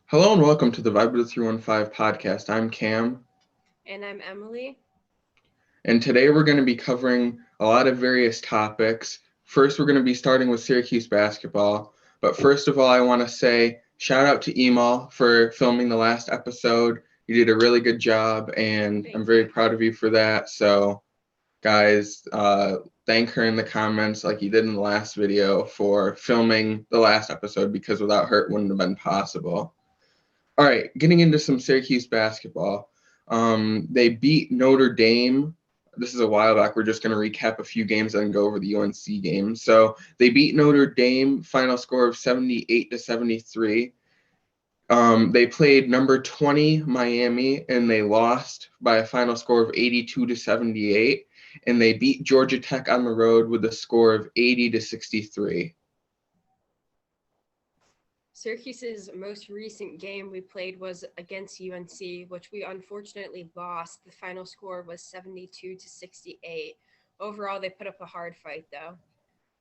Hello and welcome to the Vibe of the 315 podcast. I'm Cam, And I'm Emily. and today we're going to be covering a lot of various topics. First, we're going to be starting with Syracuse basketball. But first of all, I want to say shout out to Emal for filming the last episode. You did a really good job, and I'm Thank very you. proud of you for that. So, guys, thank her in the comments like you did in the last video for filming the last episode because without her, it wouldn't have been possible. All right, getting into some Syracuse basketball. They beat Notre Dame. This is a while back. We're just going to recap a few games and go over the UNC game. So they beat Notre Dame, final score of 78-73. They played number 20 Miami and they lost by a final score of 82-78. And they beat Georgia Tech on the road with a score of 80-63. Syracuse's most recent game we played was against UNC, which we unfortunately lost. The final score was 72-68. Overall, they put up a hard fight, though.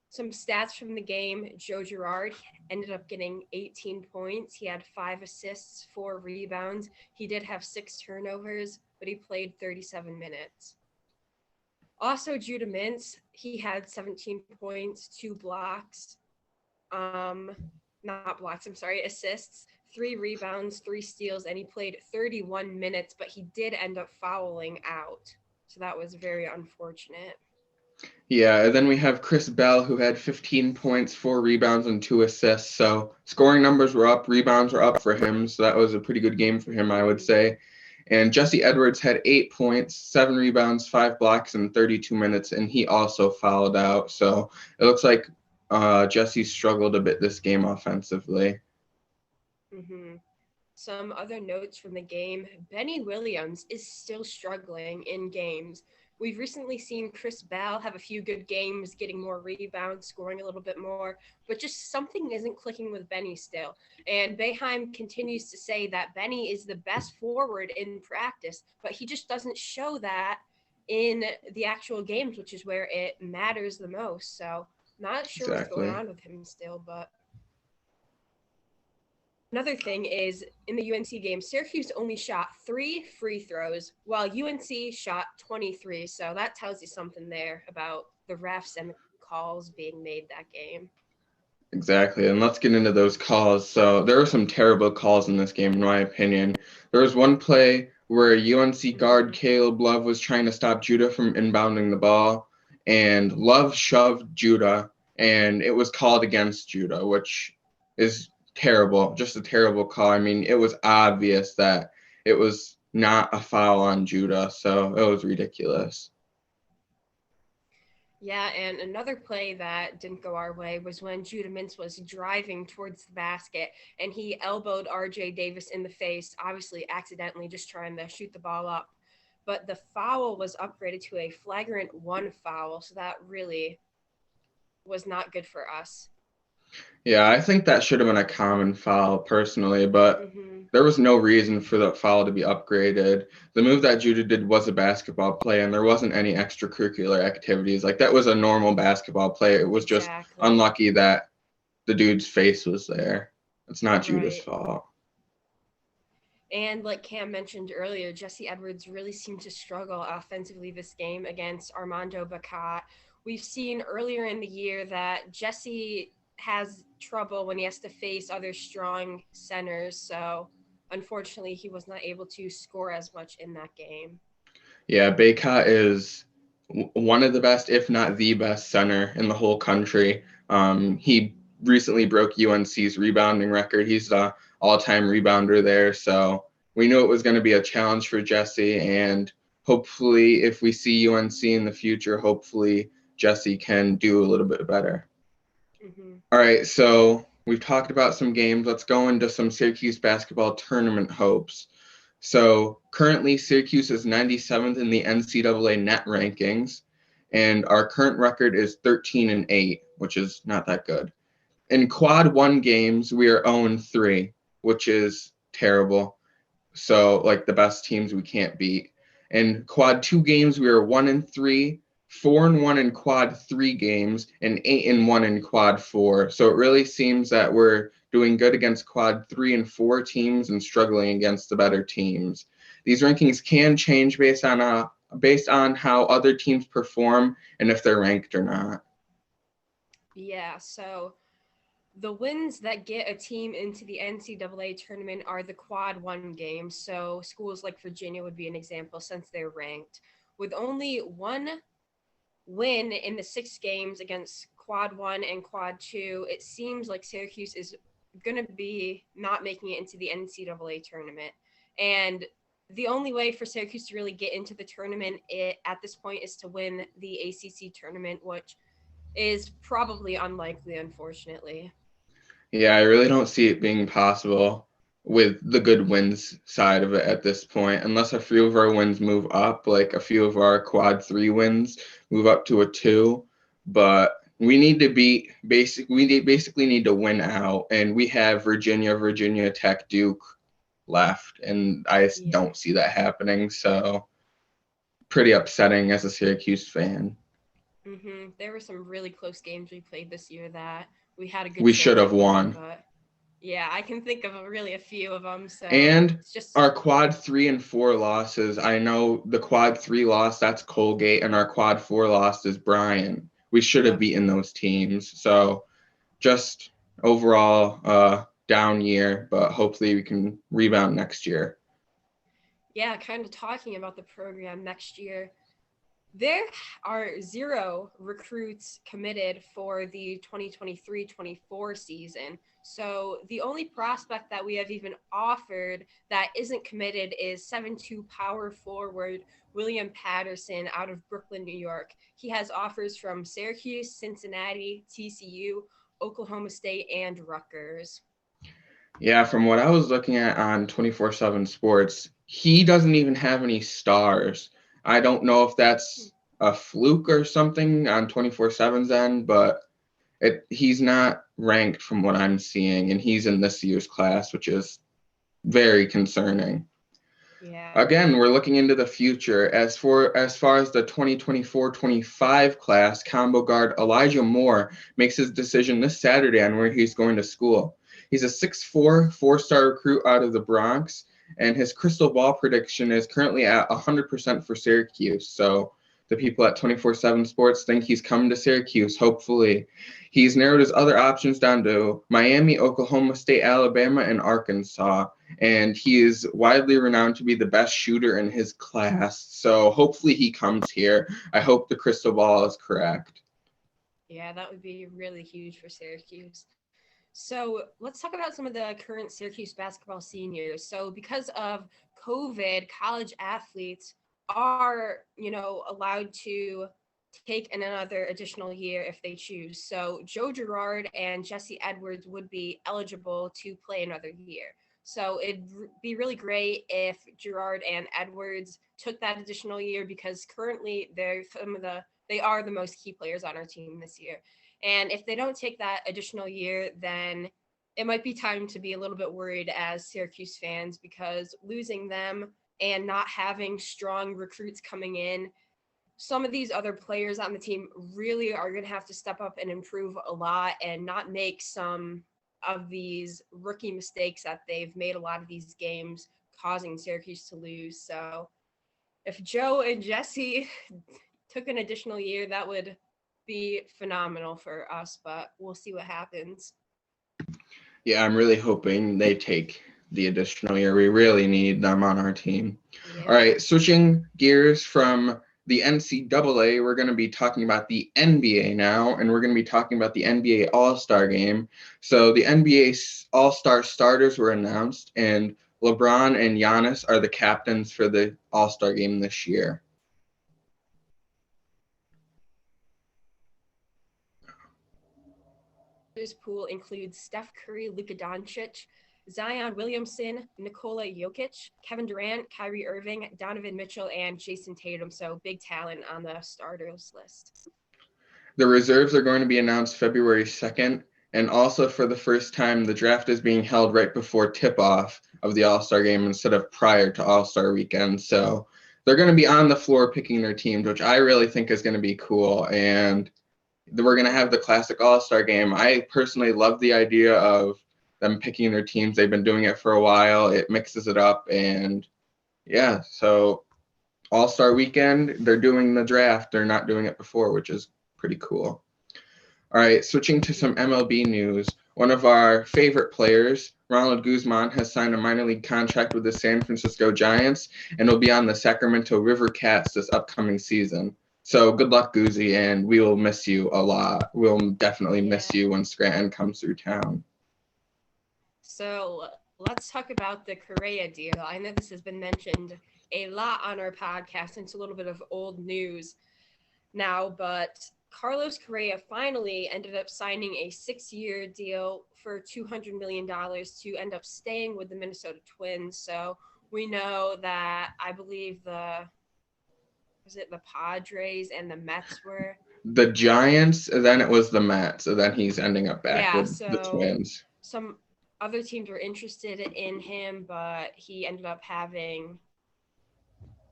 Some stats from the game: Joe Girard ended up getting 18 points. He had 5 assists, 4 rebounds. He did have 6 turnovers, but he played 37 minutes. Also, Judah Mintz, he had 17 points, 2 blocks. Um, Not blocks, I'm sorry, assists, 3 rebounds, 3 steals, and he played 31 minutes, but he did end up fouling out. So that was very unfortunate. Yeah, and then we have Chris Bell, who had 15 points, 4 rebounds, and 2 assists. So scoring numbers were up, rebounds were up for him. So that was a pretty good game for him, I would say. And Jesse Edwards had 8 points, 7 rebounds, 5 blocks in 32 minutes, and he also fouled out. So it looks like Jesse struggled a bit this game offensively. Mm-hmm. Some other notes from the game: Benny Williams is still struggling in games. We've recently seen Chris Bell have a few good games, getting more rebounds, scoring a little bit more, but just something isn't clicking with Benny still. And Boeheim continues to say that Benny is the best forward in practice, but he just doesn't show that in the actual games, which is where it matters the most. So, not sure what's going Exactly. on with him still, but another thing is in the UNC game, Syracuse only shot 3 free throws while UNC shot 23. So that tells you something there about the refs and the calls being made that game. Exactly. And let's get into those calls. So there were some terrible calls in this game, in my opinion. There was one play where UNC guard Mm-hmm. Caleb Love was trying to stop Judah from inbounding the ball, and Love shoved Judah, and it was called against Judah, which is terrible, just a terrible call. I mean, it was obvious that it was not a foul on Judah, so it was ridiculous. Yeah, and another play that didn't go our way was when Judah Mintz was driving towards the basket and he elbowed RJ Davis in the face, obviously accidentally, just trying to shoot the ball up. But the foul was upgraded to a flagrant 1 foul, so that really was not good for us. Yeah, I think that should have been a common foul personally, but Mm-hmm. there was no reason for the foul to be upgraded. The move that Judah did was a basketball play, and there wasn't any extracurricular activities. Like that was a normal basketball play. It was just Exactly. unlucky that the dude's face was there. It's not Judah's Right. fault. And like Cam mentioned earlier, Jesse Edwards really seemed to struggle offensively this game against Armando Bacot. We've seen earlier in the year that Jesse has trouble when he has to face other strong centers. So unfortunately, he was not able to score as much in that game. Yeah, Baycott is one of the best, if not the best, center in the whole country. He recently broke UNC's rebounding record. He's the all-time rebounder there, so we knew it was going to be a challenge for Jesse. And hopefully, if we see UNC in the future, hopefully Jesse can do a little bit better. Mm-hmm. All right, so we've talked about some games. Let's go into some Syracuse basketball tournament hopes. So currently, Syracuse is 97th in the NCAA net rankings, and our current record is 13-8, which is not that good. In quad one games, we are 0-3, which is terrible. So like the best teams we can't beat. In quad two games, we are 1-3. 4-1 in quad 3 games, and 8-1 in quad 4. So it really seems that we're doing good against quad 3 and 4 teams and struggling against the better teams. These rankings can change based on how other teams perform and if they're ranked or not. Yeah, so the wins that get a team into the NCAA tournament are the quad 1 games. So schools like Virginia would be an example since they're ranked. With only one win in the 6 games against quad 1 and quad 2, it seems like Syracuse is going to be not making it into the NCAA tournament. And the only way for Syracuse to really get into the tournament at this point is to win the ACC tournament, which is probably unlikely, unfortunately. Yeah, I really don't see it being possible with the good wins side of it at this point, unless a few of our wins move up, like a few of our quad 3 wins move up to a 2. But we need to basically need to win out, and we have Virginia Tech, Duke left, and I Yeah. don't see that happening. So pretty upsetting as a Syracuse fan. There were some really close games we played this year that we had a good We should chance have of winning, won. but yeah, I can think of really a few of them. So And it's just, our quad 3 and 4 losses, I know the quad 3 loss, that's Colgate, and our quad 4 loss is Bryan. We should have yep. beaten those teams. So just overall down year, but hopefully we can rebound next year. Yeah, kind of talking about the program next year. There are 0 recruits committed for the 2023-24 season. So the only prospect that we have even offered that isn't committed is 7'2" power forward William Patterson out of Brooklyn, New York. He has offers from Syracuse, Cincinnati, TCU, Oklahoma State, and Rutgers. Yeah, from what I was looking at on 24/7 Sports, he doesn't even have any stars. I don't know if that's a fluke or something on 24/7's end, but he's not ranked from what I'm seeing, and he's in this year's class, which is very concerning. Yeah. Again, we're looking into the future. As far as the 2024-25 class, combo guard Elijah Moore makes his decision this Saturday on where he's going to school. He's a 6'4", 4-star recruit out of the Bronx, and his crystal ball prediction is currently at 100% for Syracuse. So the people at 24/7 Sports think he's coming to Syracuse, hopefully. He's narrowed his other options down to Miami, Oklahoma State, Alabama, and Arkansas. And he is widely renowned to be the best shooter in his class. So hopefully he comes here. I hope the crystal ball is correct. Yeah, that would be really huge for Syracuse. So let's talk about some of the current Syracuse basketball seniors. So because of COVID, college athletes are, allowed to take another additional year if they choose. So Joe Girard and Jesse Edwards would be eligible to play another year. So it'd be really great if Girard and Edwards took that additional year because currently they are the most key players on our team this year. And if they don't take that additional year, then it might be time to be a little bit worried as Syracuse fans because losing them and not having strong recruits coming in, some of these other players on the team really are going to have to step up and improve a lot and not make some of these rookie mistakes that they've made a lot of these games, causing Syracuse to lose. So if Joe and Jesse took an additional year, that would be phenomenal for us, but we'll see what happens. Yeah, I'm really hoping they take the additional year. We really need them on our team. Yeah. All right, switching gears from the NCAA, we're going to be talking about the NBA now, and we're going to be talking about the NBA All-Star Game. So the NBA All-Star starters were announced, and LeBron and Giannis are the captains for the All-Star Game this year. This pool includes Steph Curry, Luka Doncic, Zion Williamson, Nikola Jokic, Kevin Durant, Kyrie Irving, Donovan Mitchell, and Jason Tatum. So big talent on the starters list. The reserves are going to be announced February 2nd, and also for the first time, the draft is being held right before tip-off of the All-Star Game instead of prior to All-Star Weekend. So they're going to be on the floor picking their teams, which I really think is going to be cool. And we're going to have the classic all-star game. I personally love the idea of them picking their teams. They've been doing it for a while. It mixes it up. And yeah, so all-star weekend, they're doing the draft. They're not doing it before, which is pretty cool. All right, switching to some MLB news. One of our favorite players, Ronald Guzman, has signed a minor league contract with the San Francisco Giants and will be on the Sacramento River Cats this upcoming season. So good luck, Guzzy, and we will miss you a lot. We'll definitely miss you when Scranton comes through town. So let's talk about the Correa deal. I know this has been mentioned a lot on our podcast, and it's a little bit of old news now, but Carlos Correa finally ended up signing a 6-year deal for $200 million to end up staying with the Minnesota Twins. So we know that I believe the Padres and the Mets were The Giants, and then it was the Mets, and then he's ending up back with the Twins. Some other teams were interested in him, but he ended up having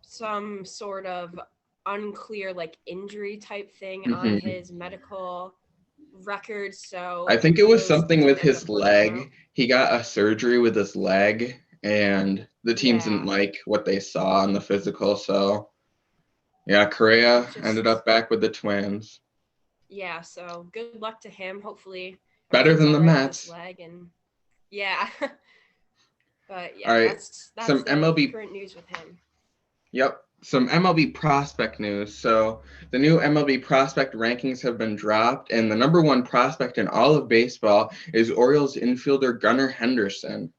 some sort of unclear injury type thing on his medical record. So I think it was something with his leg. He got a surgery with his leg, and the teams didn't like what they saw in the physical. So yeah, Correa ended up back with the Twins. Yeah, so good luck to him. Hopefully better than the Mets. Leg and yeah. But yeah, all right, that's some the MLB current news with him. Yep. Some MLB prospect news. So the new MLB prospect rankings have been dropped, and the number one prospect in all of baseball is Orioles infielder Gunnar Henderson.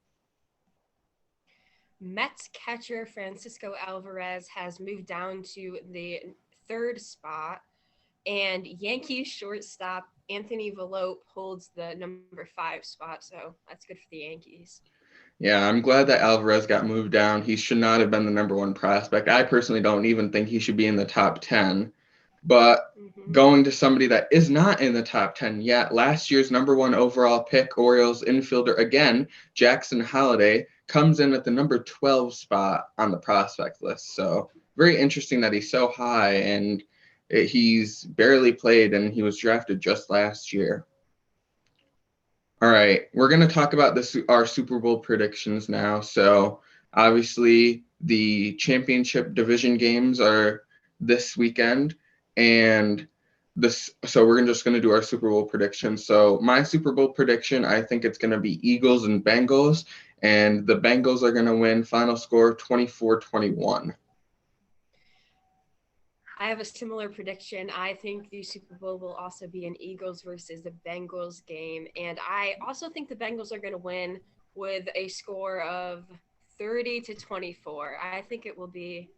Mets catcher Francisco Alvarez has moved down to the 3rd spot, and Yankees shortstop Anthony Volpe holds the number 5 spot, so that's good for the Yankees. Yeah, I'm glad that Alvarez got moved down. He should not have been the number one prospect. I personally don't even think he should be in the top 10. But going to somebody that is not in the top 10 yet, last year's number 1 overall pick, Orioles infielder again, Jackson Holliday, comes in at the number 12 spot on the prospect list. So very interesting that he's so high, and he's barely played, and he was drafted just last year. All right, we're going to talk about our Super Bowl predictions now. So obviously the championship division games are this weekend, and so we're just going to do our Super Bowl predictions. So my Super Bowl prediction, I think it's going to be Eagles and Bengals, and the Bengals are going to win. Final score 24-21. I have a similar prediction. I think the Super Bowl will also be an Eagles versus the Bengals game. And I also think the Bengals are going to win with a score of 30-24. I think it will be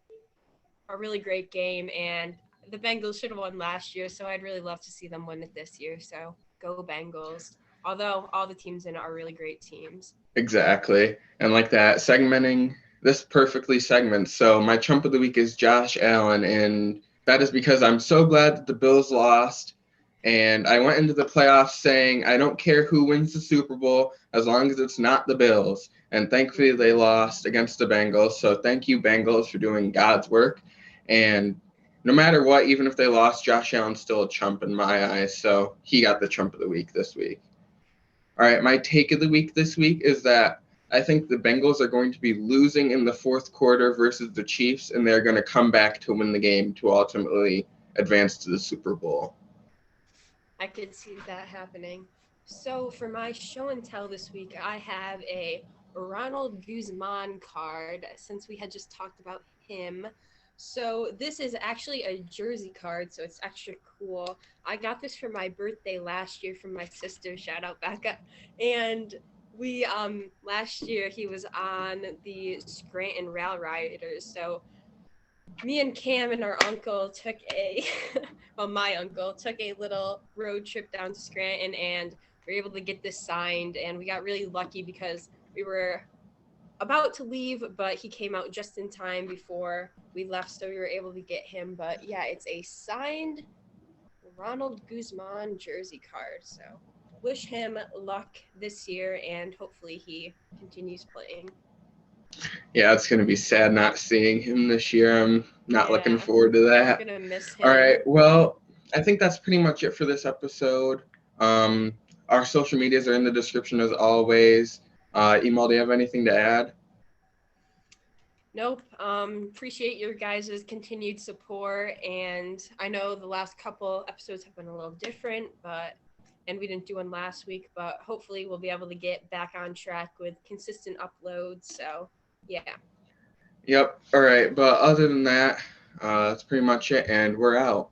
a really great game. And the Bengals should have won last year, so I'd really love to see them win it this year. So go Bengals. Although all the teams in it are really great teams. Exactly. And like that, segmenting this perfectly segments. So my chump of the week is Josh Allen, and that is because I'm so glad that the Bills lost. And I went into the playoffs saying, I don't care who wins the Super Bowl as long as it's not the Bills. And thankfully they lost against the Bengals. So thank you, Bengals, for doing God's work. And no matter what, even if they lost, Josh Allen's still a chump in my eyes. So he got the chump of the week this week. All right, my take of the week this week is that I think the Bengals are going to be losing in the 4th quarter versus the Chiefs, and they're going to come back to win the game to ultimately advance to the Super Bowl. I could see that happening. So for my show and tell this week, I have a Ronald Guzman card, since we had just talked about him. So this is actually a jersey card, so it's extra cool. I got this for my birthday last year from my sister, shout out Becca. And we last year he was on the Scranton Rail Riders. So me and Cam and our uncle took my uncle took a little road trip down to Scranton, and we were able to get this signed, and we got really lucky because we were about to leave, but he came out just in time before we left, so we were able to get him. But yeah, it's a signed Ronald Guzman jersey card, so wish him luck this year, and hopefully he continues playing. Yeah, it's going to be sad not seeing him this year. I'm not looking Yeah, forward to we're that. gonna miss All right. him. Well, I think that's pretty much it for this episode. Our social medias are in the description as always. Emal, do you have anything to add? Nope. Appreciate your guys' continued support, and I know the last couple episodes have been a little different, and we didn't do one last week, but hopefully we'll be able to get back on track with consistent uploads. So yeah. Yep. All right. But other than that, that's pretty much it, and we're out.